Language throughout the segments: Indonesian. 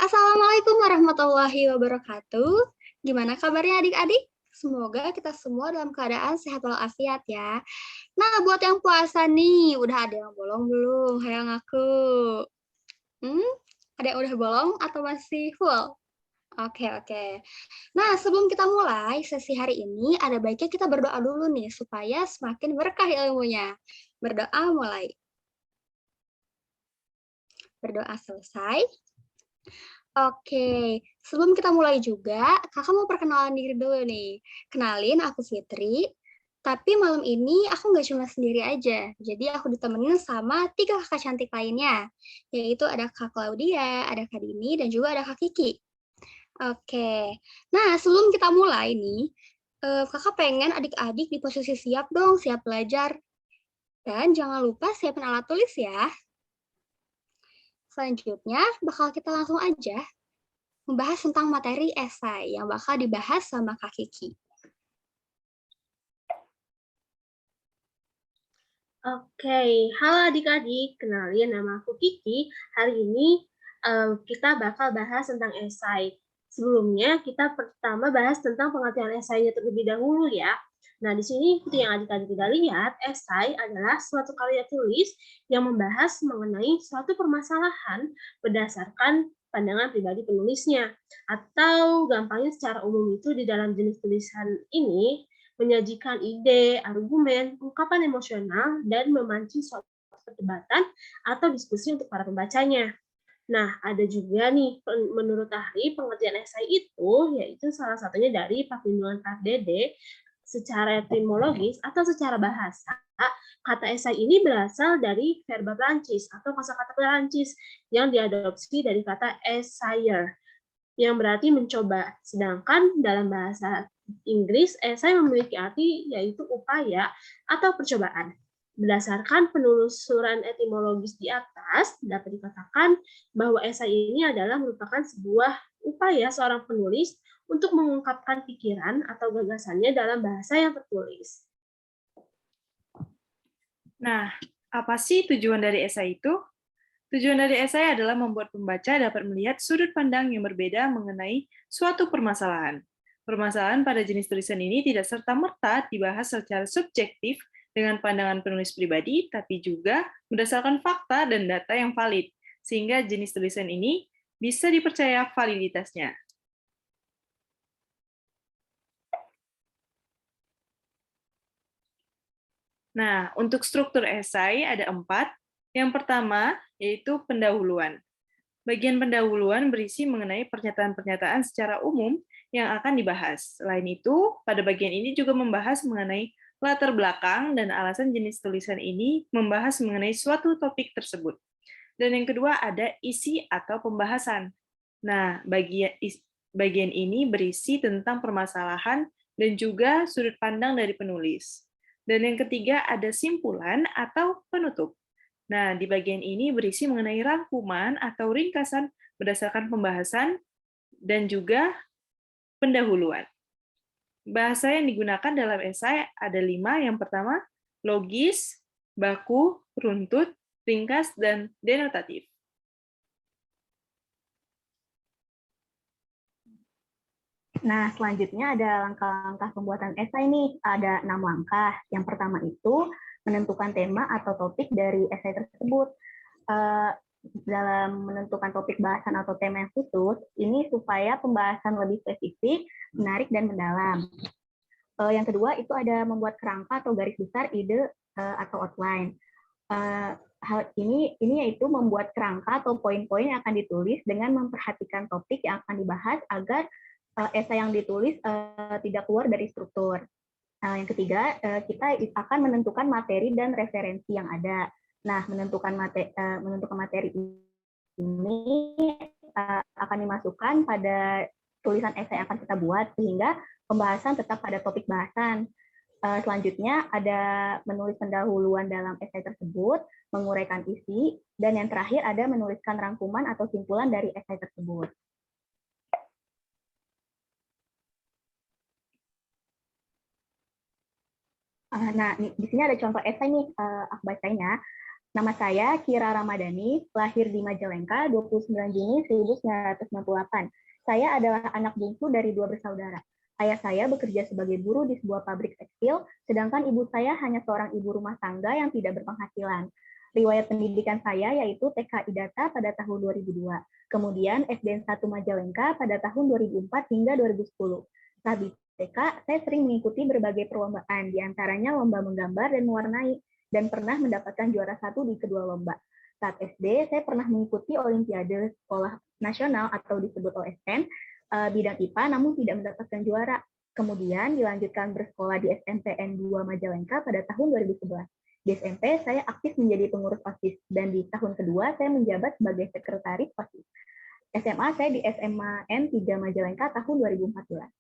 Assalamualaikum warahmatullahi wabarakatuh. Gimana kabarnya adik-adik? Semoga kita semua dalam keadaan sehat walafiat ya. Nah, buat yang puasa nih, udah ada yang bolong belum? Hayang ngaku. Hmm? Ada yang udah bolong atau masih full? Oke. Nah, sebelum kita mulai sesi hari ini, ada baiknya kita berdoa dulu nih, supaya semakin berkah ilmunya. Berdoa mulai. Berdoa selesai. Oke, sebelum kita mulai juga, kakak mau perkenalan diri dulu nih. Kenalin, aku Fitri. Tapi malam ini aku nggak cuma sendiri aja. Jadi aku ditemenin sama 3 kakak cantik lainnya. Yaitu ada Kak Claudia, ada Kak Dini, dan juga ada Kak Kiki. Oke, nah sebelum kita mulai nih, kakak pengen adik-adik di posisi siap dong, siap belajar. Dan jangan lupa siapin alat tulis ya. Selanjutnya, bakal kita langsung aja membahas tentang materi esai yang bakal dibahas sama Kak Kiki. Oke, halo adik-adik, kenalin nama aku Kiki. Hari ini kita bakal bahas tentang esai. Sebelumnya kita pertama bahas tentang pengertian esainya terlebih dahulu ya. Nah, di sini seperti yang adik-adik sudah lihat, esai adalah suatu karya tulis yang membahas mengenai suatu permasalahan berdasarkan pandangan pribadi penulisnya. Atau gampangnya secara umum itu di dalam jenis tulisan ini menyajikan ide, argumen, ungkapan emosional, dan memancing suatu perdebatan atau diskusi untuk para pembacanya. Nah, ada juga nih, menurut ahli, pengertian esai itu, yaitu salah satunya dari Pavilion Pardede, secara etimologis atau secara bahasa, kata esai ini berasal dari verba Prancis atau kosakata Prancis yang diadopsi dari kata essayeur, yang berarti mencoba. Sedangkan dalam bahasa Inggris, esai memiliki arti yaitu upaya atau percobaan. Berdasarkan penelusuran etimologis di atas, dapat dikatakan bahwa esai ini adalah merupakan sebuah upaya seorang penulis untuk mengungkapkan pikiran atau gagasannya dalam bahasa yang tertulis. Nah, apa sih tujuan dari esai itu? Tujuan dari esai adalah membuat pembaca dapat melihat sudut pandang yang berbeda mengenai suatu permasalahan. Permasalahan pada jenis tulisan ini tidak serta-merta dibahas secara subjektif dengan pandangan penulis pribadi, tapi juga berdasarkan fakta dan data yang valid, sehingga jenis tulisan ini bisa dipercaya validitasnya. Nah, untuk struktur esai ada 4. Yang pertama, yaitu pendahuluan. Bagian pendahuluan berisi mengenai pernyataan-pernyataan secara umum yang akan dibahas. Selain itu, pada bagian ini juga membahas mengenai latar belakang dan alasan jenis tulisan ini membahas mengenai suatu topik tersebut. Dan yang kedua ada isi atau pembahasan. Nah, bagian ini berisi tentang permasalahan dan juga sudut pandang dari penulis. Dan yang ketiga ada simpulan atau penutup. Nah, di bagian ini berisi mengenai rangkuman atau ringkasan berdasarkan pembahasan dan juga pendahuluan. Bahasa yang digunakan dalam esai ada 5. Yang pertama, logis, baku, runtut, ringkas, dan denotatif. Nah, selanjutnya ada langkah-langkah pembuatan esai nih. Ada 6 langkah. Yang pertama itu menentukan tema atau topik dari esai tersebut. Dalam menentukan topik bahasan atau tema yang khusus, ini supaya pembahasan lebih spesifik, menarik, dan mendalam. Yang kedua itu ada membuat kerangka atau garis besar ide atau outline. Hal ini yaitu membuat kerangka atau poin-poin yang akan ditulis dengan memperhatikan topik yang akan dibahas agar esai yang ditulis tidak keluar dari struktur. Yang ketiga, kita akan menentukan materi dan referensi yang ada. Nah, menentukan materi ini akan dimasukkan pada tulisan esai yang akan kita buat sehingga pembahasan tetap pada topik bahasan. Selanjutnya ada menulis pendahuluan dalam esai tersebut, menguraikan isi, dan yang terakhir ada menuliskan rangkuman atau simpulan dari esai tersebut. Nah, di sini ada contoh esai nih, aku bacain ya. Nama saya Kira Ramadhani, lahir di Majalengka 29 Juni 1998. Saya adalah anak bungsu dari 2 bersaudara. Ayah saya bekerja sebagai buruh di sebuah pabrik tekstil, sedangkan ibu saya hanya seorang ibu rumah tangga yang tidak berpenghasilan. Riwayat pendidikan saya yaitu TK Idata pada tahun 2002, kemudian SDN 1 Majalengka pada tahun 2004 hingga 2010. Saat di TK, saya sering mengikuti berbagai perlombaan, diantaranya lomba menggambar dan mewarnai, dan pernah mendapatkan juara 1 di kedua lomba. Saat SD, saya pernah mengikuti Olimpiade Sekolah Nasional atau disebut OSN, bidang IPA namun tidak mendapatkan juara. Kemudian dilanjutkan bersekolah di SMPN 2 Majalengka pada tahun 2011. Di SMP, saya aktif menjadi pengurus OSIS, dan di tahun kedua, saya menjabat sebagai sekretaris OSIS. SMA, saya di SMA N3 Majalengka tahun 2014.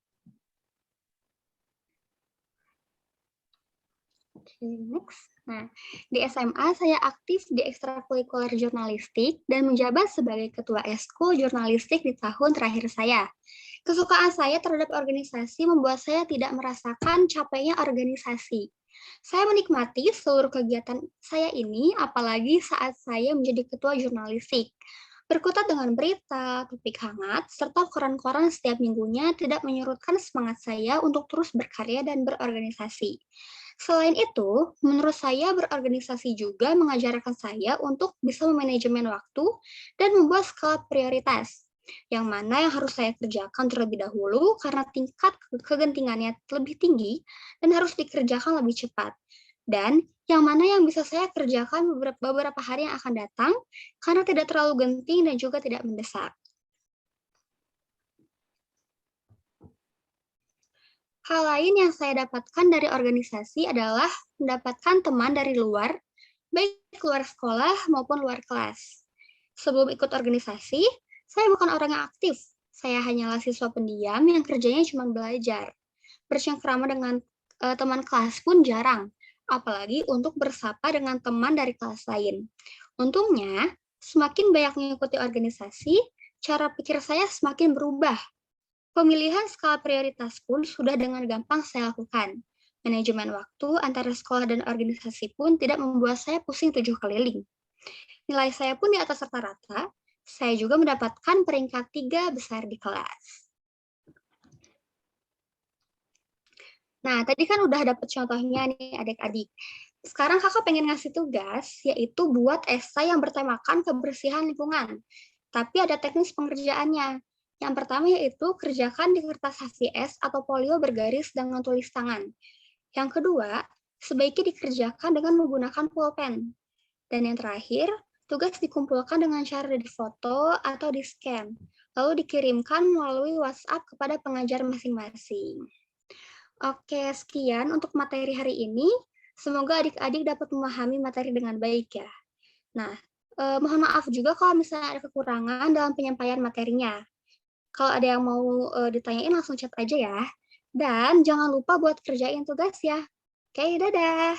Next. Nah, di SMA saya aktif di ekstrakurikuler jurnalistik dan menjabat sebagai ketua eskul jurnalistik di tahun terakhir saya. Kesukaan saya terhadap organisasi membuat saya tidak merasakan capeknya organisasi. Saya menikmati seluruh kegiatan saya ini, apalagi saat saya menjadi ketua jurnalistik. Berkutat dengan berita, topik hangat, serta koran-koran setiap minggunya tidak menyurutkan semangat saya untuk terus berkarya dan berorganisasi. Selain itu, menurut saya berorganisasi juga mengajarkan saya untuk bisa memanajemen waktu dan membuat skala prioritas, yang mana yang harus saya kerjakan terlebih dahulu karena tingkat kegentingannya lebih tinggi dan harus dikerjakan lebih cepat. Dan yang mana yang bisa saya kerjakan beberapa hari yang akan datang karena tidak terlalu genting dan juga tidak mendesak. Hal lain yang saya dapatkan dari organisasi adalah mendapatkan teman dari luar, baik luar sekolah maupun luar kelas. Sebelum ikut organisasi, saya bukan orang yang aktif. Saya hanyalah siswa pendiam yang kerjanya cuma belajar. Bercengkrama dengan teman kelas pun jarang, apalagi untuk bersapa dengan teman dari kelas lain. Untungnya, semakin banyak mengikuti organisasi, cara pikir saya semakin berubah. Pemilihan skala prioritas pun sudah dengan gampang saya lakukan. Manajemen waktu antara sekolah dan organisasi pun tidak membuat saya pusing 7 keliling. Nilai saya pun di atas rata-rata, saya juga mendapatkan peringkat 3 besar di kelas. Nah, tadi kan udah dapet contohnya nih adik-adik. Sekarang kakak pengen ngasih tugas, yaitu buat esai yang bertemakan kebersihan lingkungan. Tapi ada teknis pengerjaannya. Yang pertama yaitu kerjakan di kertas HVS atau polio bergaris dengan tulis tangan. Yang kedua, sebaiknya dikerjakan dengan menggunakan pulpen. Dan yang terakhir, tugas dikumpulkan dengan cara difoto atau di-scan, lalu dikirimkan melalui WhatsApp kepada pengajar masing-masing. Oke, sekian untuk materi hari ini. Semoga adik-adik dapat memahami materi dengan baik ya. Nah, mohon maaf juga kalau misalnya ada kekurangan dalam penyampaian materinya. Kalau ada yang mau ditanyain langsung chat aja ya. Dan jangan lupa buat kerjain tugas ya. Oke, dadah.